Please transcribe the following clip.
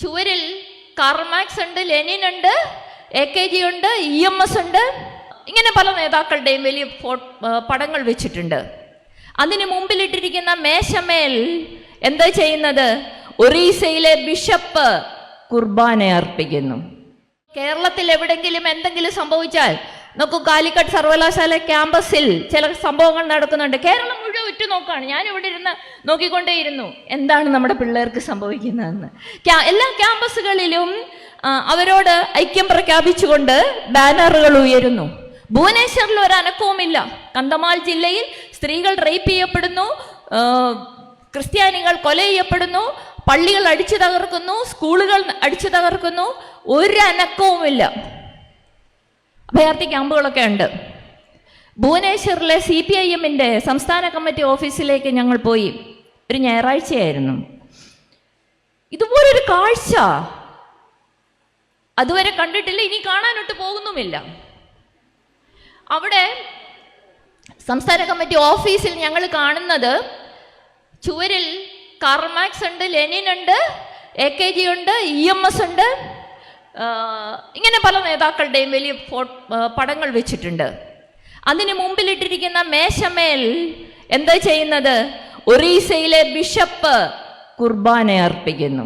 ചുവരിൽ കാർമാക്സ് ഉണ്ട്, ലെനിൻ ഉണ്ട്, AKG ഉണ്ട്, EMS ഉണ്ട്. ഇങ്ങനെ പല നേതാക്കളുടെയും വലിയ പടങ്ങൾ വെച്ചിട്ടുണ്ട്. അതിന് മുമ്പിലിട്ടിരിക്കുന്ന മേശമേൽ എന്താ ചെയ്യുന്നത്? ഒറീസയിലെ ബിഷപ്പ് കുർബാന അർപ്പിക്കുന്നു. കേരളത്തിൽ എവിടെങ്കിലും എന്തെങ്കിലും സംഭവിച്ചാൽ നോക്കൂ, കാലിക്കറ്റ് സർവകലാശാല ക്യാമ്പസിൽ ചില സംഭവങ്ങൾ നടക്കുന്നുണ്ട്. കേരളം മുഴുവൻ ഉറ്റുനോക്കുകയാണ്. ഞാൻ ഇവിടെ ഇരുന്ന് നോക്കിക്കൊണ്ടേയിരുന്നു എന്താണ് നമ്മുടെ പിള്ളേർക്ക് സംഭവിക്കുന്നതെന്ന്. എല്ലാ ക്യാമ്പസുകളിലും അവരോട് ഐക്യം പ്രഖ്യാപിച്ചുകൊണ്ട് ബാനറുകൾ ഉയരുന്നു. ഭുവനേശ്വറിൽ ഒരു അനക്കവുമില്ല. കന്ധമാൽ ജില്ലയിൽ സ്ത്രീകൾ റേപ്പ് ചെയ്യപ്പെടുന്നു, ക്രിസ്ത്യാനികൾ കൊല ചെയ്യപ്പെടുന്നു, പള്ളികൾ അടിച്ചു തകർക്കുന്നു, സ്കൂളുകൾ അടിച്ചു തകർക്കുന്നു. ഒരു അനക്കവുമില്ല. അഭയാർത്ഥി ക്യാമ്പുകളൊക്കെ ഉണ്ട്. ഭുവനേശ്വറിലെ CPIM-ന്റെ സംസ്ഥാന കമ്മിറ്റി ഓഫീസിലേക്ക് ഞങ്ങൾ പോയി. ഒരു ഞായറാഴ്ചയായിരുന്നു. ഇതുപോലൊരു കാഴ്ച അതുവരെ കണ്ടിട്ടില്ല, ഇനി കാണാനൊട്ട് പോകുന്നുമില്ല. അവിടെ സംസ്ഥാന കമ്മിറ്റി ഓഫീസിൽ ഞങ്ങൾ കാണുന്നത് ചുവരിൽ കാർമാക്സ് ഉണ്ട്, ലെനിൻ ഉണ്ട്, AKG ഉണ്ട്, EMS ഉണ്ട്. ഇങ്ങനെ പല നേതാക്കളുടെയും വലിയ പടങ്ങൾ വെച്ചിട്ടുണ്ട്. അതിന് മുമ്പിലിട്ടിരിക്കുന്ന മേശമേൽ എന്താ ചെയ്യുന്നത്? ഒറീസയിലെ ബിഷപ്പ് കുർബാന അർപ്പിക്കുന്നു.